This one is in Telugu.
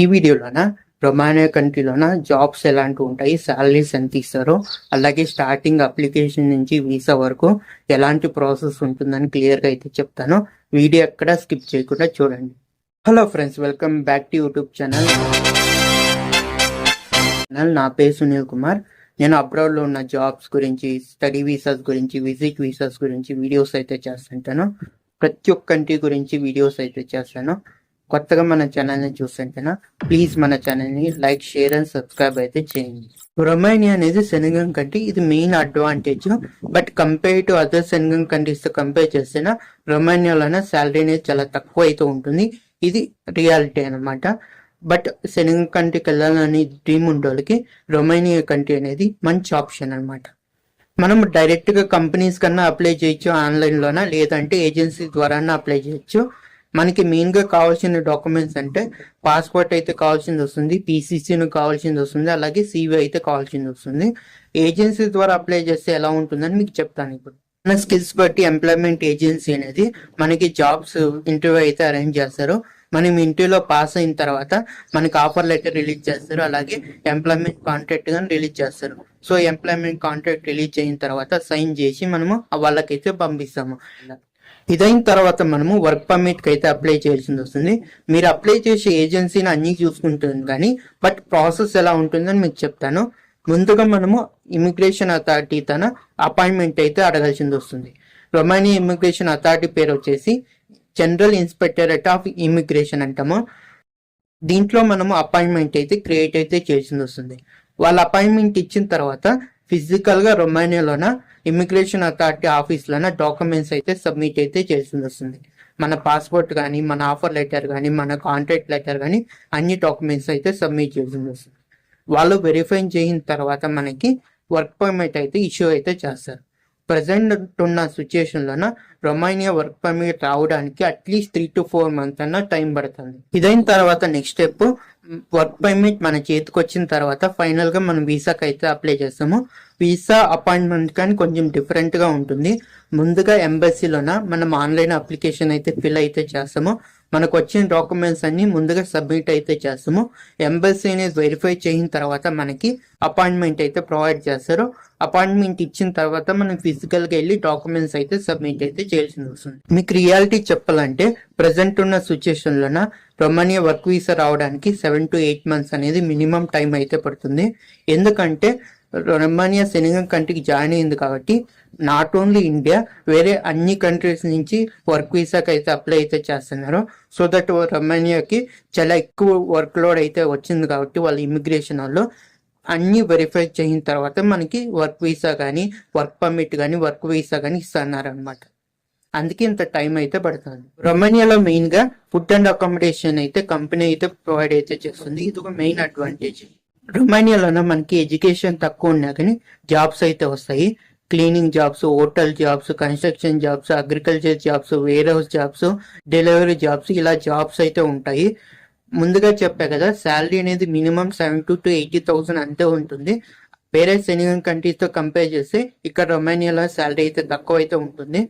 ఈ వీడియోలోన రొమానియా కంట్రీలోన జాబ్స్ ఎలాంటివి ఉంటాయి, సాలరీస్ ఎంత ఇస్తారో, అలాగే స్టార్టింగ్ అప్లికేషన్ నుంచి వీసా వరకు ఎలాంటి ప్రాసెస్ ఉంటుందని క్లియర్గా అయితే చెప్తాను. వీడియో ఎక్కడ స్కిప్ చేయకుండా చూడండి. Hello friends, welcome back to YouTube channel. నా పేరు సునీల్ కుమార్. నేను అబ్రాడ్లో ఉన్న జాబ్స్ గురించి, స్టడీ వీసాస్ గురించి, విజిట్ వీసాస్ గురించి వీడియోస్ అయితే చేస్తుంటాను. ప్రతి ఒక్క కంట్రీ గురించి వీడియోస్ అయితే చేస్తాను. కొత్తగా మన ఛానల్ని చూస్తుంటేనా ప్లీజ్ మన ఛానల్ని లైక్, షేర్ అండ్ సబ్స్క్రైబ్ అయితే చేయండి. రొమానియా అనేది సెనెగల్ కంట్రీ. ఇది main advantage. But compare to other Senegal countries తో కంపేర్ చేస్తేనా రొమానియాలోనే శాలరీ అనేది చాలా తక్కువ అయితే ఉంటుంది. ఇది రియాలిటీ అనమాట. బట్ సెనెగల్ కంట్రీకి వెళ్ళాలని డ్రీమ్ ఉండేవాళ్ళకి రొమానియా కంట్రీ అనేది మంచి ఆప్షన్ అనమాట. మనం డైరెక్ట్గా కంపెనీస్ కన్నా అప్లై చేయొచ్చు ఆన్లైన్లోనా, లేదంటే ఏజెన్సీ ద్వారా అప్లై చేయొచ్చు. మనకి మెయిన్గా కావాల్సిన డాక్యుమెంట్స్ అంటే పాస్పోర్ట్ అయితే కావాల్సింది వస్తుంది, పీసీసీను కావాల్సింది వస్తుంది, అలాగే సీవీ అయితే కావాల్సింది వస్తుంది. ఏజెన్సీ ద్వారా అప్లై చేస్తే ఎలా ఉంటుందని మీకు చెప్తాను. ఇప్పుడు మన స్కిల్స్ బట్టి ఎంప్లాయ్మెంట్ ఏజెన్సీ అనేది మనకి జాబ్స్ ఇంటర్వ్యూ అయితే అరేంజ్ చేస్తారు. మనం ఇంటర్వ్యూలో పాస్ అయిన తర్వాత మనకి ఆఫర్ లెటర్ రిలీజ్ చేస్తారు, అలాగే ఎంప్లాయ్మెంట్ కాంట్రాక్ట్ కానీ రిలీజ్ చేస్తారు. సో ఎంప్లాయ్మెంట్ కాంట్రాక్ట్ రిలీజ్ అయిన తర్వాత సైన్ చేసి మనము వాళ్ళకైతే పంపిస్తాము. ఇదైన తర్వాత మనము వర్క్ పర్మిట్ కి అయితే అప్లై చేయాల్సింది వస్తుంది. మీరు అప్లై చేసే ఏజెన్సీని అన్ని చూసుకుంటుంది కానీ బట్ ప్రాసెస్ ఎలా ఉంటుందని మీకు చెప్తాను. ముందుగా మనము ఇమిగ్రేషన్ అథారిటీ తన అపాయింట్మెంట్ అయితే అడగాల్సింది వస్తుంది. రొమానియా ఇమిగ్రేషన్ అథారిటీ పేరు వచ్చేసి జనరల్ ఇన్స్పెక్టరేట్ ఆఫ్ ఇమిగ్రేషన్ అంటాము. దీంట్లో మనము అపాయింట్మెంట్ అయితే క్రియేట్ అయితే చేయాల్సింది వస్తుంది. వాళ్ళ అపాయింట్మెంట్ ఇచ్చిన తర్వాత ఫిజికల్ గా రొమానియాలోన ఇమిగ్రేషన్ అథారిటీ ఆఫీస్లోన డాక్యుమెంట్స్ అయితే సబ్మిట్ అయితే చేయాల్సింది వస్తుంది. మన పాస్పోర్ట్ కానీ, మన ఆఫర్ లెటర్ కానీ, మన కాంట్రాక్ట్ లెటర్ కానీ అన్ని డాక్యుమెంట్స్ అయితే సబ్మిట్ చేయాల్సింది వస్తుంది. వాళ్ళు వెరిఫై చేసిన తర్వాత మనకి వర్క్ పర్మిట్ అయితే ఇష్యూ అయితే చేస్తారు. ప్రజెంట్ ఉన్న సిచ్యుయేషన్లోన రొమానియా వర్క్ పర్మిట్ రావడానికి అట్లీస్ట్ 3 to 4 months అన్న టైం పడుతుంది. ఇదైన తర్వాత నెక్స్ట్ స్టెప్ వర్క్ పర్మిట్ మన చేతికి వచ్చిన తర్వాత ఫైనల్ గా మనం వీసాకి అయితే అప్లై చేస్తాము. వీసా అపాయింట్మెంట్ కానీ కొంచెం డిఫరెంట్ గా ఉంటుంది. ముందుగా ఎంబసీలోన మనం ఆన్లైన్ అప్లికేషన్ అయితే ఫిల్ అయితే చేస్తాము. మనకు వచ్చిన డాక్యుమెంట్స్ అన్ని ముందుగా సబ్మిట్ అయితే చేస్తాము. ఎంబసీ అనేది వెరిఫై చేసిన తర్వాత మనకి అపాయింట్మెంట్ అయితే ప్రొవైడ్ చేస్తారు. అపాయింట్మెంట్ ఇచ్చిన తర్వాత మనం ఫిజికల్ గా వెళ్ళి డాక్యుమెంట్స్ అయితే సబ్మిట్ అయితే చేయాల్సింది వస్తుంది. మీకు రియాలిటీ చెప్పాలంటే ప్రజెంట్ ఉన్న సిచ్యుయేషన్ లోన రొమానియా వర్క్ వీసా రావడానికి 7 to 8 months అనేది మినిమం టైం అయితే పడుతుంది. ఎందుకంటే రొమానియా సెనెగల్ కంట్రీకి జాయిన్ అయింది కాబట్టి నాట్ ఓన్లీ ఇండియా, వేరే అన్ని కంట్రీస్ నుంచి వర్క్ వీసాకి అయితే అప్లై అయితే చేస్తున్నారు. సో దట్ రొమానియాకి చాలా ఎక్కువ వర్క్ లోడ్ అయితే వచ్చింది కాబట్టి వాళ్ళ ఇమిగ్రేషన్ వాళ్ళు అన్ని వెరిఫై చేసిన తర్వాత మనకి వర్క్ వీసా కానీ, వర్క్ పర్మిట్ కానీ, వర్క్ వీసా కానీ ఇస్తున్నారు అనమాట. అందుకే ఇంత టైం అయితే పడుతుంది. రొమానియాలో మెయిన్ గా ఫుడ్ అండ్ అకామిడేషన్ అయితే కంపెనీ అయితే ప్రొవైడ్ అయితే చేస్తుంది. ఇది ఒక మెయిన్ అడ్వాంటేజ్. రొమానియాలోనే మనకి ఎడ్యుకేషన్ తక్కువ ఉన్నా కానీ జాబ్స్ అయితే వస్తాయి. Cleaning jobs, hotel jobs, construction jobs, agriculture jobs, warehouse jobs, delivery jobs, ఇలా జాబ్స్ అయితే ఉంటాయి. ముందుగా చెప్పా కదా, శాలరీ అనేది మినిమం 70 to 80,000 అంతే ఉంటుంది. వేరే సెనెగల్ కంట్రీస్ తో కంపేర్ చేస్తే ఇక్కడ రొమానియాలో శాలరీ అయితే తక్కువ అయితే ఉంటుంది.